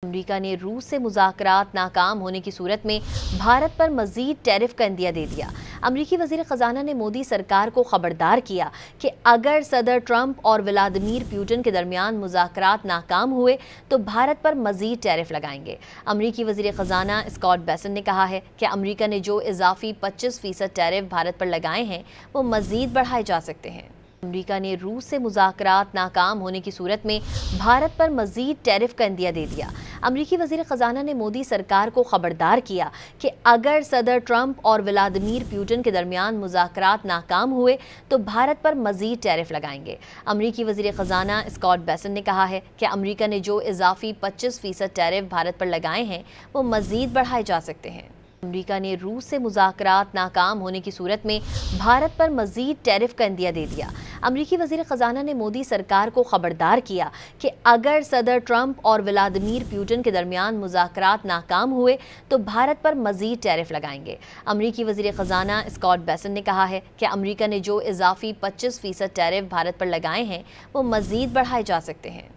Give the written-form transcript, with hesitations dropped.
America ने रूस से मुज़ाकरात नाकाम होने की सूरत में भारत पर मज़ीद टैरिफ का इंदिया दे दिया। अमरीकी वज़ीर ख़ज़ाना ने मोदी सरकार को खबरदार किया कि अगर सदर ट्रंप और व्लादिमीर पुतिन के दरमियान मुज़ाकरात नाकाम हुए तो भारत पर मज़ीद टैरिफ लगाएंगे। अमरीकी वज़ीर ख़ज़ाना स्कॉट बेसेंट ने कहा है कि अमरीका ने जो इजाफी 25% टैरिफ भारत पर लगाए हैं वो मज़ीद बढ़ाए जा सकते हैं। अमेरिका ने रूस से मुज़ाकरात नाकाम होने की सूरत में भारत पर मज़ीद टैरिफ का इंदिया दे दिया। अमरीकी वज़ीर ख़ज़ाना ने मोदी सरकार को खबरदार किया कि अगर सदर ट्रंप और व्लादिमीर पुतिन के दरमियान मुज़ाकरात नाकाम हुए तो भारत पर मज़ीद टैरिफ लगाएंगे। अमरीकी वज़ीर ख़ज़ाना स्कॉट बेसेंट ने कहा है कि अमरीका ने जो इजाफी 25% टैरिफ भारत पर लगाए हैं वो मज़ीद बढ़ाए जा सकते हैं। अमेरिका ने रूस से मुज़ाकरात नाकाम होने की सूरत में भारत पर मज़ीद टैरिफ का इंदिया दे दिया। अमरीकी वज़ीर ख़ज़ाना ने मोदी सरकार को खबरदार किया कि अगर सदर ट्रंप और व्लादिमीर पुतिन के दरमियान मुज़ाकरात नाकाम हुए तो भारत पर मज़ीद टैरिफ लगाएंगे। अमरीकी वज़ीर ख़ज़ाना स्कॉट बेसेंट ने कहा है कि अमरीका ने जो इजाफी 25% टैरिफ भारत पर लगाए हैं वो मज़ीद बढ़ाए जा सकते हैं।